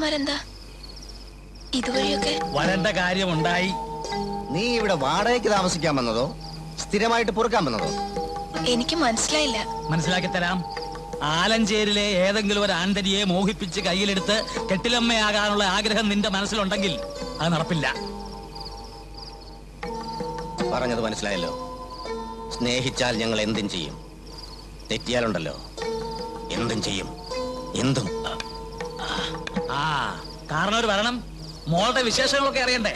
രാജകുമാരെന്താ ഇതുവഴിയൊക്കെ വരേണ്ട കാര്യമുണ്ടായി. നീ ഇവിടെ വാടകയ്ക്ക് താമസിക്കാൻ വന്നതോ സ്ഥിരമായിട്ട് പൊറുക്കാൻ വന്നതോ? എനിക്ക് മനസ്സിലായില്ല. മനസ്സിലാക്കി തരാം. ആലഞ്ചേരിലെ ഏതെങ്കിലും ഒരു ആന്തരിയെ മോഹിപ്പിച്ച് കയ്യിലെടുത്ത് കെട്ടിലമ്മയാകാനുള്ള ആഗ്രഹം നിന്റെ മനസ്സിലുണ്ടെങ്കിൽ അത് നടപ്പില്ല. പറഞ്ഞത് മനസ്സിലായല്ലോ. സ്നേഹിച്ചാൽ ഞങ്ങൾ എന്തും ചെയ്യും, തെറ്റിയാലുണ്ടല്ലോ എന്തും ചെയ്യും, എന്തും. ആ കാരണം ഒരു വരണം. മോളുടെ വിശേഷങ്ങളൊക്കെ അറിയണ്ടേ?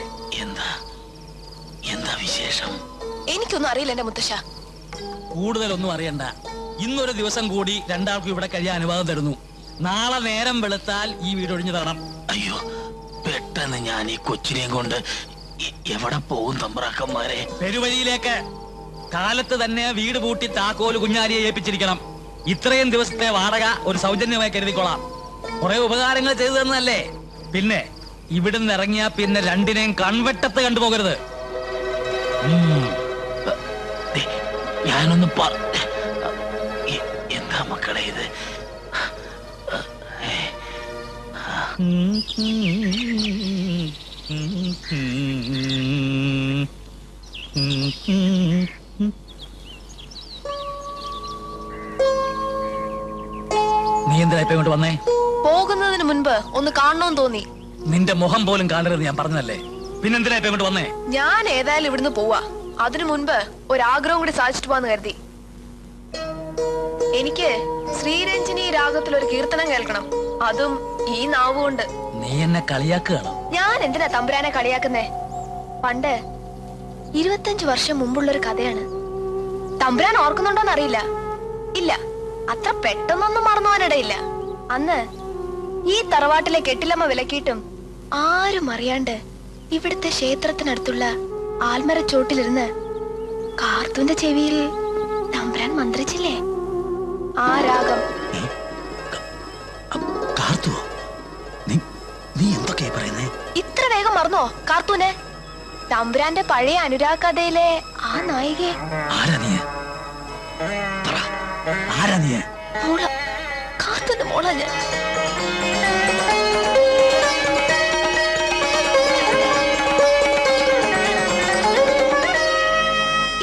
എന്താ വിശേഷം? എനിക്കൊന്നും അറിയില്ല എന്റെ മുത്തശ്ശ. കൂടുതലൊന്നും അറിയണ്ട. ഇന്നൊരു ദിവസം കൂടി രണ്ടാൾക്കും ഇവിടെ കഴിയാൻ അനുവാദം തരുന്നു. നാളെ നേരം വെളുത്താൽ ഈ വീട് ഒഴിഞ്ഞു തരണം. അയ്യോ, പെട്ടെന്ന് ഞാൻ ഈ കൊച്ചിനെയും കൊണ്ട് എവിടെ പോകും തമ്പ്രാക്കന്മാരെ? പെരുവഴിയിലേക്ക്. കാലത്ത് തന്നെ വീട് പൂട്ടി താക്കോല് കുഞ്ഞാലിയെ ഏൽപ്പിച്ചിരിക്കണം. ഇത്രയും ദിവസത്തെ വാടക ഒരു സൗജന്യമായി കരുതിക്കൊള്ളാം. കുറെ ഉപകാരങ്ങൾ ചെയ്തു തന്നല്ലേ. പിന്നെ ഇവിടുന്ന് ഇറങ്ങിയാ പിന്നെ രണ്ടിനെയും കൺവെട്ടത്ത് കണ്ടുപോകരുത്. ഞാനൊന്ന് എന്താ മക്കളെ ഇത്? നീ എന്തിനാ ഇപ്പൊ ഇങ്ങോട്ട് വന്നേ? പോകുന്നതിന് മുൻപ് ഒന്ന് കാണണമെന്ന് തോന്നി. നിന്റെ മുഖം പോലും കാണരുത് ഞാൻ പറഞ്ഞതല്ലേ. പിന്നെന്തിനാ ഇപ്പൊ ഇങ്ങോട്ട് വന്നേ? ഞാൻ ഏതായാലും ഇവിടുന്ന് പോവാ. അതിനു മുൻപ് ഒരാഗ്രഹം കൂടി സാധിച്ചിട്ട് പോവാന്ന് കരുതി. എനിക്ക് ശ്രീരഞ്ജിനി രാഗത്തിൽ ഒരു കീർത്തനം കേൾക്കണം, അതും ഈ നാവുകൊണ്ട്. നീ എന്നെ കളിയാക്കുകയാണോ? ഞാൻ എന്തിനാ തമ്പുരാനെ കളിയാക്കുന്നേ? പണ്ട് 25 വർഷം മുമ്പുള്ളൊരു കഥയാണ്. തമ്പുരാൻ ഓർക്കുന്നുണ്ടോന്ന് അറിയില്ല. ഇല്ല, അത്ര പെട്ടെന്നൊന്നും മറന്നുപോകാനിടയില്ല. അന്ന് ഈ തറവാട്ടിലെ കെട്ടിലമ്മ വിലക്കിയിട്ടും ആരും അറിയാണ്ട് ഇവിടുത്തെ ക്ഷേത്രത്തിനടുത്തുള്ള ആൽമരച്ചോട്ടിലിരുന്ന് കാർത്തൂന്റെ ചെവിയിൽ തമ്പുരാൻ മന്ത്രിച്ചില്ലേ ആ രാഗം. ഇത്ര വേഗം മറന്നോ കാർത്തൂനെ? തമ്പുരാന്റെ പഴയ അനുരാഗ കഥയിലെ ആ നായികയെ. മോള, കാർത്തൂന്റെ മോള ഞാൻ.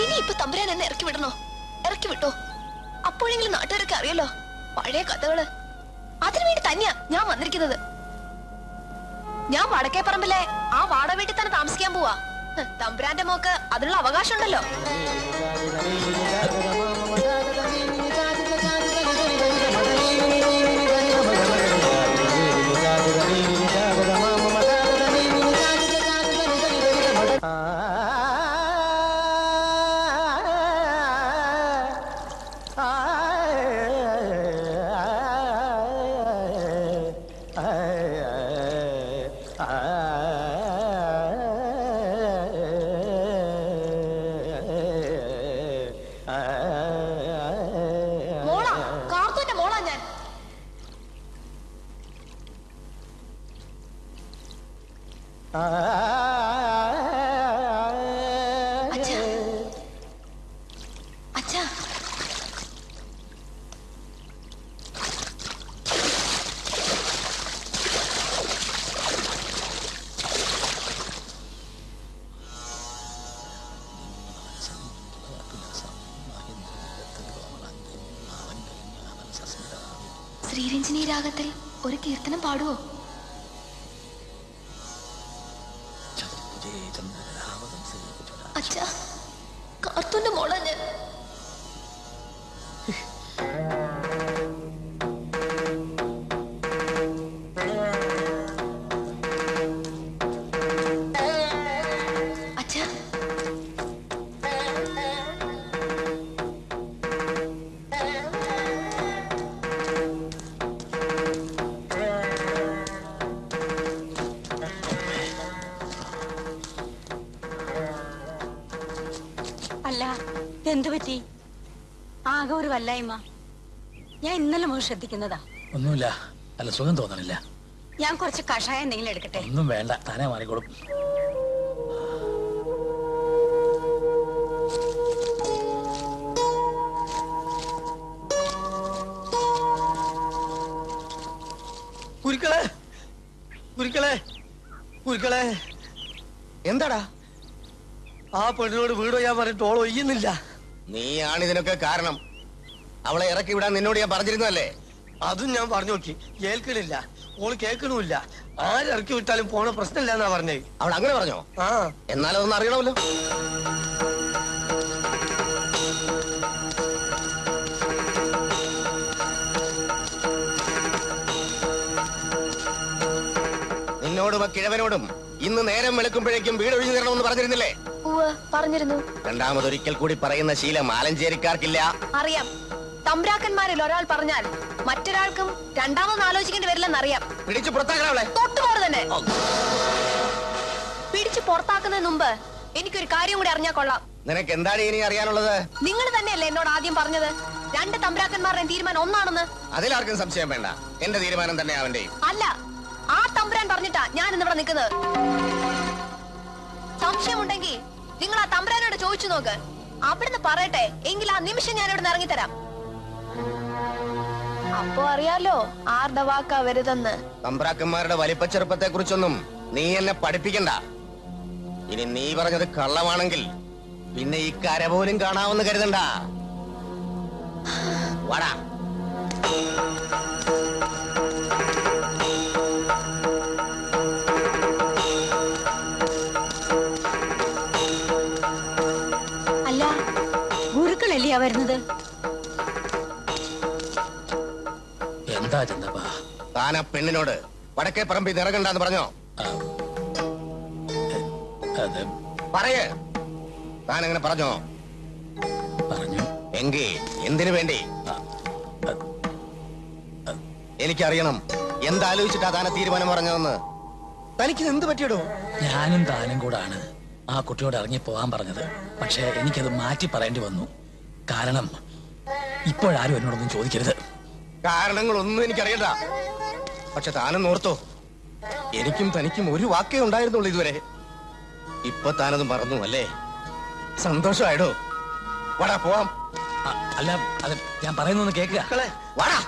ഇനിയിപ്പൊ തമ്പുരാൻ എന്നെ ഇറക്കി വിടണോ? ഇറക്കി വിട്ടോ. അപ്പോഴെങ്കിലും നാട്ടുകാരൊക്കെ അറിയല്ലോ പഴയ കഥകള്. അതിനുവേണ്ടി തന്നെയാ ഞാൻ വന്നിരിക്കുന്നത്. ഞാൻ വടക്കേപ്പറമ്പിലെ ആ വാടക വീട്ടിൽ തന്നെ താമസിക്കാൻ പോവാ. തമ്പുരാന്റെ മോക്ക് അതിനുള്ള അവകാശം ഉണ്ടല്ലോ. മോളാ, കാർത്തൂന്റെ മോളാ ഞാൻ. അച്ഛാ, അച്ഛാ, ശ്രീരഞ്ജിനി രാഗത്തിൽ ഒരു കീർത്തനം പാടുവോ? അച്ഛാ, കാർത്തൂന്റെ മോളാ ഞാൻ. അച്ഛാ, അല്ല, എന്തു പറ്റി? ആകെ ഒരു വല്ലായ്മ. ഞാൻ ഇന്നലെ മുതൽ ശ്രദ്ധിക്കുന്നതാ. ഒന്നുമില്ല. അല്ല, സുഖം തോന്നണില്ല. ഞാൻ കുറച്ച് കഷായം എന്തെങ്കിലും എടുക്കട്ടെ? ഒന്നും വേണ്ട, താനേ മാറിക്കോളും. കുരുക്കളെ കുരുക്കളെ എന്താടാ? ആ പെണ്ണിനോട് വീട് ഞാൻ പറഞ്ഞിട്ട് ഓൾ ഒയ്യുന്നില്ല. നീയാണ് ഇതിനൊക്കെ കാരണം. അവളെ ഇറക്കി വിടാൻ നിന്നോട് ഞാൻ പറഞ്ഞിരുന്നല്ലേ? അതും ഞാൻ പറഞ്ഞു നോക്കി, കേൾക്കണില്ല. ഓള് കേൾക്കണമില്ല. ആരിറക്കി വിട്ടാലും പോണ പ്രശ്നമില്ല എന്നാ പറഞ്ഞേ. അവൾ അങ്ങനെ പറഞ്ഞോ? ആ എന്നാലും അതൊന്നും അറിയണമല്ലോ. നിന്നോടും ആ കിഴവനോടും ഇന്ന് നേരം വെളുക്കുമ്പോഴേക്കും വീട് ഒഴിഞ്ഞു തരണമെന്ന് പറഞ്ഞിരുന്നില്ലേ? ഉവ്വ് പറഞ്ഞിരുന്നു. രണ്ടാമതൊരിക്കൽ കൂടി പറയുന്ന ശീലം ആലഞ്ചേരിക്കാർക്കില്ല. അറിയാം. തമ്പ്രാക്കന്മാരിൽ ഒരാൾ പറഞ്ഞാൽ മറ്റൊരാൾക്കും രണ്ടാമത് ആലോചിക്കേണ്ടി വരില്ലെന്നറിയാം. പിടിച്ചു പുറത്താക്കണവളെ. തൊട്ടുപോലെ തന്നെ പിടിച്ചു പുറത്താക്കുന്നതിന് മുമ്പ് എനിക്കൊരു കാര്യം കൂടി അറിഞ്ഞാ കൊള്ളാം. നിനക്ക് എന്താണ് ഇനി അറിയാനുള്ളത്? നിങ്ങൾ തന്നെയല്ലേ എന്നോട് ആദ്യം പറഞ്ഞത് രണ്ട് തമ്പ്രാക്കന്മാരുടെയും തീരുമാനം ഒന്നാണെന്ന്? അതിലാർക്കും സംശയം വേണ്ട. എന്റെ തീരുമാനം തന്നെ അവന്റെ. അല്ല, ആ തമ്പുരാൻ പറഞ്ഞിട്ടാ ഞാൻ ഇന്നിവിടെ നിൽക്കുന്നത്. സംശയമുണ്ടെങ്കിൽ നിങ്ങൾ ആ തമ്പുരാനോട് ചോദിച്ചു നോക്ക്. അവിടുന്ന് പറയട്ടെ, എങ്കിൽ ആ നിമിഷം ഞാൻ ഇവിടെ ഇറങ്ങിത്തരാം. അപ്പോ അറിയാലോ ആരുടെ വാക്കാ വരുതെന്ന്. തമ്പ്രാക്കന്മാരുടെ വലിപ്പച്ചെറുപ്പത്തെ കുറിച്ചൊന്നും നീ എന്നെ പഠിപ്പിക്കണ്ട. ഇനി നീ പറഞ്ഞത് കള്ളമാണെങ്കിൽ പിന്നെ ഈ കര പോലും കാണാമെന്ന് കരുതണ്ട. വാടാ. അല്ല, ഗുരുക്കളല്ലേ വരുന്നത്? എന്താ ചന്തപ്പാ? താൻ ആ പെണ്ണിനോട് വടക്കേ പറമ്പിൽ ഇറങ്ങണ്ടെന്ന് പറഞ്ഞോ? അത് പറയേ. താൻ അങ്ങനെ പറഞ്ഞോ? പറഞ്ഞു. എങ്കിൽ എന്തിനു വേണ്ടി? എനിക്കറിയണം എന്താലോചിച്ചിട്ടാ താൻ തീരുമാനം പറഞ്ഞതെന്ന്. തനിക്ക് എന്ത് പറ്റിയിടോ? ഞാനും താനും കൂടാണ് ആ കുട്ടിയോട് ഇറങ്ങി പോകാൻ പറഞ്ഞത്. പക്ഷെ എനിക്കത് മാറ്റി പറയേണ്ടി വന്നു. കാരണം ഇപ്പോഴാരും എന്നോടൊന്നും ചോദിക്കരുത്. കാരണങ്ങളൊന്നും എനിക്കറിയണ്ട. പക്ഷെ താനൊന്ന് ഓർത്തോ, എനിക്കും തനിക്കും ഒരു വാക്കേ ഉണ്ടായിരുന്നുള്ളൂ ഇതുവരെ. ഇപ്പൊ താനത് മറന്നു അല്ലേ? സന്തോഷമായിടോ. വാടാ പോവാം. അല്ല, അത് ഞാൻ പറയുന്നൊന്ന് കേൾക്കുക. മക്കളെ വാടാ.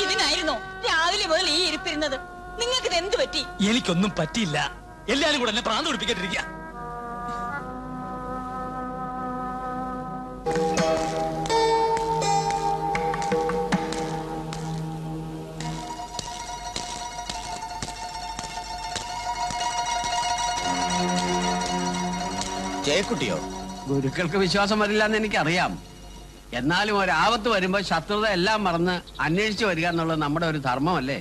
ഇതിനായിരുന്നോ രാവിലെ മുതൽ ഈ ഇരിപ്പിരുന്നത്? നിങ്ങൾക്ക് ഇത് എന്ത് പറ്റി? എനിക്കൊന്നും പറ്റിയില്ല. എല്ലാരും കൂടെ എന്നെ പ്രാന്ത് പിടിപ്പിക്കാതിരിക്കുക. ജയക്കുട്ടിയോ? ഗുരുക്കൾക്ക് വിശ്വാസം വരില്ല എന്ന് എനിക്കറിയാം. എന്നാലും ഒരാപത്ത് വരുമ്പോ ശത്രുത എല്ലാം മറന്ന് അന്വേഷിച്ചു വരിക എന്നുള്ളത് നമ്മുടെ ഒരു ധർമ്മമല്ലേ?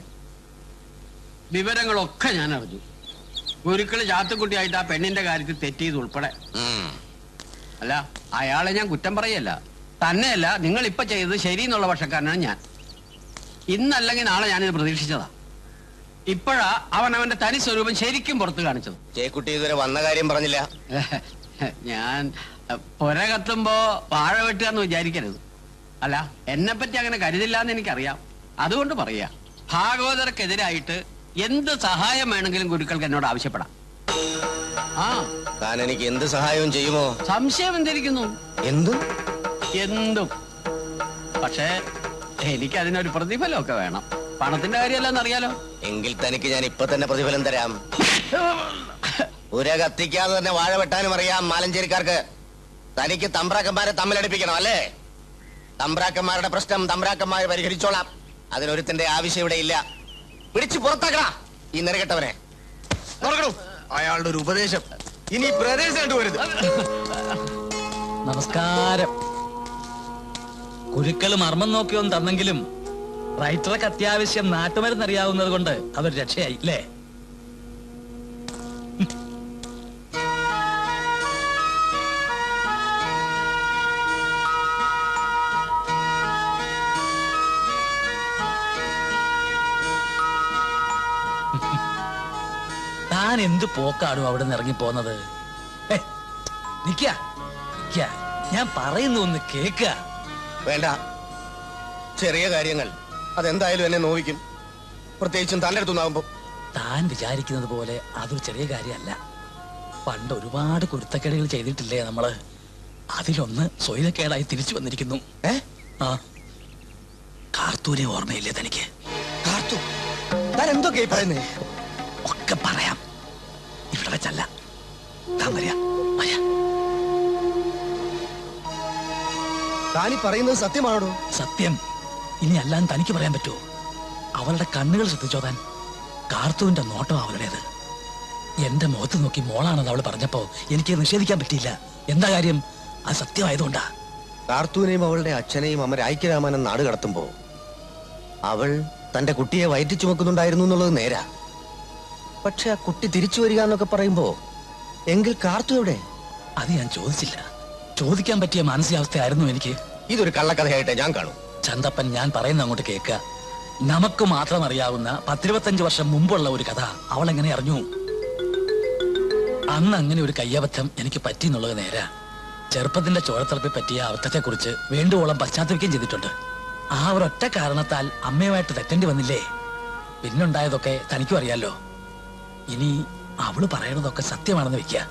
വിവരങ്ങളൊക്കെ ഞാൻ അറിഞ്ഞു. ഗുരുക്കള് ചാത്തുക്കുട്ടിയായിട്ട് ആ പെണ്ണിന്റെ കാര്യത്തിൽ തെറ്റിയത് ഉൾപ്പെടെ. അല്ല, അയാളെ ഞാൻ കുറ്റം പറയല്ല. തന്നെയല്ല, നിങ്ങൾ ഇപ്പൊ ചെയ്തത് ശരി എന്നുള്ള പക്ഷക്കാരനാണ് ഞാൻ. ഇന്നല്ലെങ്കിൽ നാളെ ഞാനിത് പ്രതീക്ഷിച്ചതാ. ഇപ്പോഴാ അവൻ അവന്റെ തനി സ്വരൂപം ശരിക്കും പുറത്തു കാണിച്ചത്. ജയക്കുട്ടി ഇതുവരെ വന്ന കാര്യം പറഞ്ഞില്ല. ഞാൻ പുര കത്തുമ്പോ വാഴ വെട്ടുക എന്ന് വിചാരിക്കരുത്. അല്ല, എന്നെ പറ്റി അങ്ങനെ കരുതില്ല എന്ന് എനിക്കറിയാം. അതുകൊണ്ട് പറയാ, ഭാഗവതർക്കെതിരായിട്ട് എന്ത് സഹായം വേണമെങ്കിലും ഗുരുക്കൾക്ക് എന്നോട് ആവശ്യപ്പെടാം. ആ, താൻ എനിക്ക് എന്ത് സഹായവും ചെയ്യുമോ? സംശയം എന്തിരിക്കുന്നു? എന്തും എന്തും. പക്ഷേ എനിക്ക് അതിനൊരു പ്രതിഫലമൊക്കെ വേണം. പണത്തിന്റെ കാര്യമല്ലെന്ന് അറിയാലോ. എങ്കിൽ തനിക്ക് ഞാൻ ഇപ്പൊ തന്നെ പ്രതിഫലം തരാം. പുര കത്തിക്കാതെ തന്നെ വാഴ വെട്ടാനും അറിയാം മാലഞ്ചേരിക്കാർക്ക്. തനിക്ക് തമ്പ്രാക്കന്മാരെ തമ്മിലടിപ്പിക്കണം അല്ലേ? തമ്പ്രാക്കന്മാരുടെ പ്രശ്നം തമ്പ്രാക്കന്മാർ പരിഹരിച്ചോളാം. അതിനൊരുത്തിന്റെ ആവശ്യം ഇവിടെ ഇല്ല. പിടിച്ചു പുറത്താക്കണ ഈ നെറുകെട്ടവനെ. അയാളുടെ ഒരു ഉപദേശം ഇനി പ്രദേശമായിട്ട് വരുത്. നമസ്കാരം. കുരുക്കൾ മർമ്മം നോക്കിയൊന്നും തന്നെങ്കിലും റൈറ്റർക്ക് അത്യാവശ്യം നാട്ടുമരുന്ന് അറിയാവുന്നത് കൊണ്ട് അവർ രക്ഷയായി അല്ലേ? താൻ എന്ത് പോക്കാടും അവിടെ നിന്ന് ഇറങ്ങി പോന്നത്? ഞാൻ പറയുന്ന ഒന്ന് കേക്ക. വേണ്ട, ചെറിയ കാര്യങ്ങൾ അതെന്തായാലും എന്നെ നോവിക്കും. പ്രത്യേകിച്ചും തന്റെ അടുത്തുനിന്നാകുമ്പോ. താൻ വിചാരിക്കുന്നത് പോലെ അതൊരു ചെറിയ കാര്യമല്ല. പണ്ട് ഒരുപാട് കുരുത്തക്കേടുകൾ ചെയ്തിട്ടില്ലേ നമ്മള്? അതിലൊന്ന് സ്വൈരക്കേടായി തിരിച്ചു വന്നിരിക്കുന്നു. ആ, കാർത്തൂനെ ഓർമ്മയില്ലേ തനിക്ക്? കാർത്തു, താൻ എന്തൊക്കെയായി പറയുന്നേ? ഒക്കെ പറയാം. ഇവിടെ വെച്ചല്ല. താൻ വരിക. വരിക. താനീ പറയുന്നത് സത്യമാണോ? സത്യം. ഇനി അല്ലാന്ന് തനിക്ക് പറയാൻ പറ്റുമോ? അവളുടെ കണ്ണുകൾ ശ്രദ്ധിച്ചോ താൻ? കാർത്തുവിന്റെ നോട്ടം അവളുടേത്. എന്റെ മുഖത്ത് നോക്കി മോളാണെന്ന് അവൾ പറഞ്ഞപ്പോ എനിക്ക് നിഷേധിക്കാൻ പറ്റിയില്ല. എന്താ കാര്യം? അത് സത്യമായതുകൊണ്ടാ. കാർത്തൂനെയും അവളുടെ അച്ഛനെയും അമര ഐക്യരാമാനം നാട് കടത്തുമ്പോ അവൾ തന്റെ കുട്ടിയെ വയറ്റി ചുമക്കുന്നുണ്ടായിരുന്നു എന്നുള്ളത് നേരാ. പക്ഷെ ആ കുട്ടി തിരിച്ചു വരിക എന്നൊക്കെ പറയുമ്പോ എങ്കിൽ കാർത്തു എവിടെ? അത് ഞാൻ ചോദിച്ചില്ല. ചോദിക്കാൻ പറ്റിയ മാനസികാവസ്ഥയായിരുന്നു എനിക്ക്. ഇതൊരു കള്ളക്കഥയായിട്ട് ഞാൻ കാണും. ചന്തപ്പൻ, ഞാൻ പറയുന്ന അങ്ങോട്ട് കേൾക്കുക. നമുക്ക് മാത്രം അറിയാവുന്ന 10-25 വർഷം മുമ്പുള്ള ഒരു കഥ അവൾ എങ്ങനെ അറിഞ്ഞു? അന്ന് അങ്ങനെ ഒരു കയ്യബദ്ധം എനിക്ക് പറ്റി എന്നുള്ളത് നേരാ. ചെറുപ്പത്തിന്റെ ചോരത്തിറപ്പിൽ പറ്റിയ അബദ്ധത്തെക്കുറിച്ച് വേണ്ടുവോളം പശ്ചാത്തപിക്കുകയും ചെയ്തിട്ടുണ്ട്. ആ ഒരൊറ്റ കാരണത്താൽ അമ്മയുമായിട്ട് തെറ്റേണ്ടി വന്നില്ലേ? പിന്നുണ്ടായതൊക്കെ തനിക്കും അറിയാലോ. ഇനി അവള് പറയണതൊക്കെ സത്യമാണെന്ന് വെക്കുക.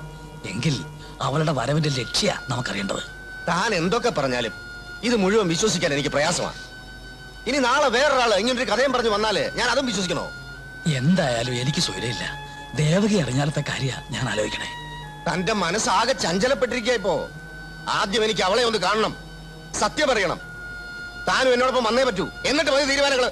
എങ്കിൽ അവളുടെ വരവിന്റെ ലക്ഷ്യ നമുക്കറിയേണ്ടത്. താൻ എന്തൊക്കെ പറഞ്ഞാലും ഇത് മുഴുവൻ വിശ്വസിക്കാൻ എനിക്ക് പ്രയാസമാണ്. ഇനി നാളെ വേറൊരാള് ഇങ്ങനൊരു കഥയും പറഞ്ഞു വന്നാല് ഞാൻ അതും വിശ്വസിക്കണോ? എന്തായാലും എനിക്ക് സ്വൈരയില്ല. ദേവകി അറിഞ്ഞാലത്തെ കാര്യ ഞാൻ ആലോചിക്കണേ. തന്റെ മനസ്സാകെ ചഞ്ചലപ്പെട്ടിരിക്കുക ഇപ്പോ. ആദ്യം എനിക്ക് അവളെ ഒന്ന് കാണണം, സത്യം അറിയണം. താനും എന്നോടൊപ്പം വന്നേ പറ്റൂ. എന്നിട്ട് മതി തീരുമാനങ്ങള്.